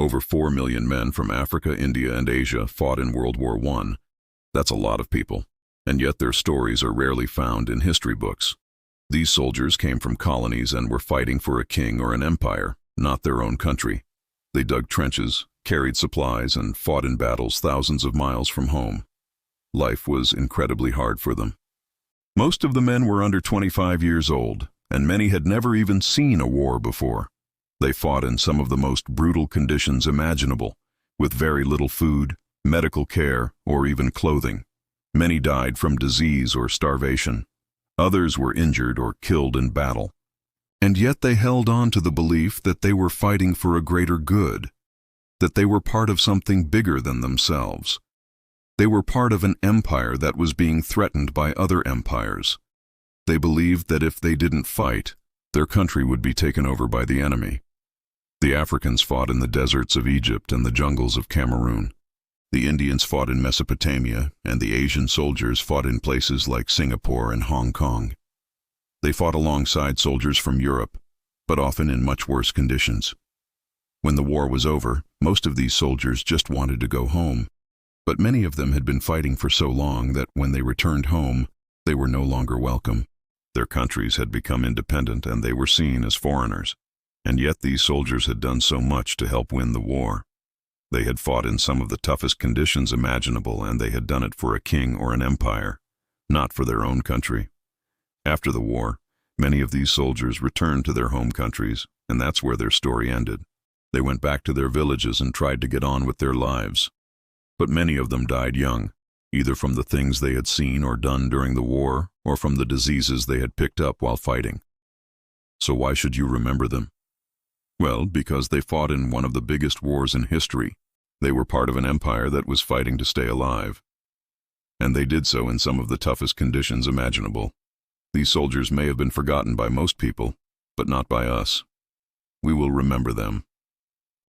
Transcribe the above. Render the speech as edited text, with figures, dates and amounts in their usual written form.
Over 4 million men from Africa, India, and Asia fought in World War I. That's a lot of people, and yet their stories are rarely found in history books. These soldiers came from colonies and were fighting for a king or an empire, not their own country. They dug trenches, carried supplies, and fought in battles thousands of miles from home. Life was incredibly hard for them. Most of the men were under 25 years old, and many had never even seen a war before. They fought in some of the most brutal conditions imaginable, with very little food, medical care, or even clothing. Many died from disease or starvation. Others were injured or killed in battle. And yet they held on to the belief that they were fighting for a greater good, that they were part of something bigger than themselves. They were part of an empire that was being threatened by other empires. They believed that if they didn't fight, their country would be taken over by the enemy. The Africans fought in the deserts of Egypt and the jungles of Cameroon. The Indians fought in Mesopotamia, and the Asian soldiers fought in places like Singapore and Hong Kong. They fought alongside soldiers from Europe, but often in much worse conditions. When the war was over, most of these soldiers just wanted to go home, but many of them had been fighting for so long that when they returned home, they were no longer welcome. Their countries had become independent and they were seen as foreigners. And yet these soldiers had done so much to help win the war. They had fought in some of the toughest conditions imaginable, and they had done it for a king or an empire, not for their own country. After the war, many of these soldiers returned to their home countries, and that's where their story ended. They went back to their villages and tried to get on with their lives. But many of them died young, either from the things they had seen or done during the war, or from the diseases they had picked up while fighting. So why should you remember them? Well, because they fought in one of the biggest wars in history. They were part of an empire that was fighting to stay alive. And they did so in some of the toughest conditions imaginable. These soldiers may have been forgotten by most people, but not by us. We will remember them.